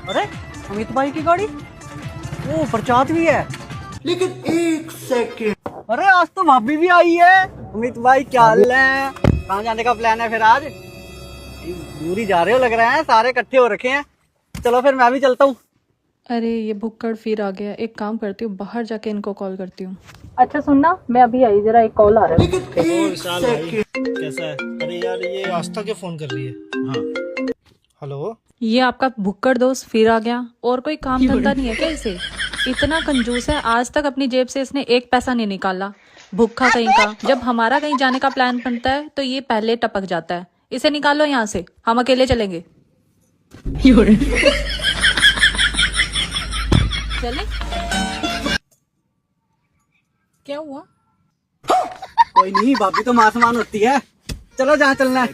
अरे अमित भाई की गाड़ी, वो प्रचात भी है। लेकिन एक सेकंड, अरे आज तो भाभी भी आई है। अमित भाई क्या हाल है? कहाँ जाने का प्लान है फिर आज? दूर ही जा रहे हो लग रहा है, सारे इकट्ठे हो रखे हैं। चलो फिर मैं भी चलता हूँ। अरे ये भुक्कड़ फिर आ गया। एक काम करती हूँ, बाहर जाके इनको कॉल करती हूँ। अच्छा सुनना, मैं अभी आई, जरा एक कॉल आ रहा है। ओ विशाल भाई, कैसा है? अरे यार, ये आस्था क्यों फोन कर रही है? हाँ, हेलो। ये आपका भुक्कड़ दोस्त फिर आ गया। और कोई काम धंधा नहीं है क्या इसे? इतना कंजूस है, आज तक अपनी जेब से इसने एक पैसा नहीं निकाला। भूखा कहीं का। जब हमारा कहीं जाने का प्लान बनता है तो ये पहले टपक जाता है। इसे निकालो यहाँ से, हम अकेले चलेंगे। चले? क्या हुआ? कोई नहीं, भाभी तो मां समान होती है। चलो जहाँ चलना है।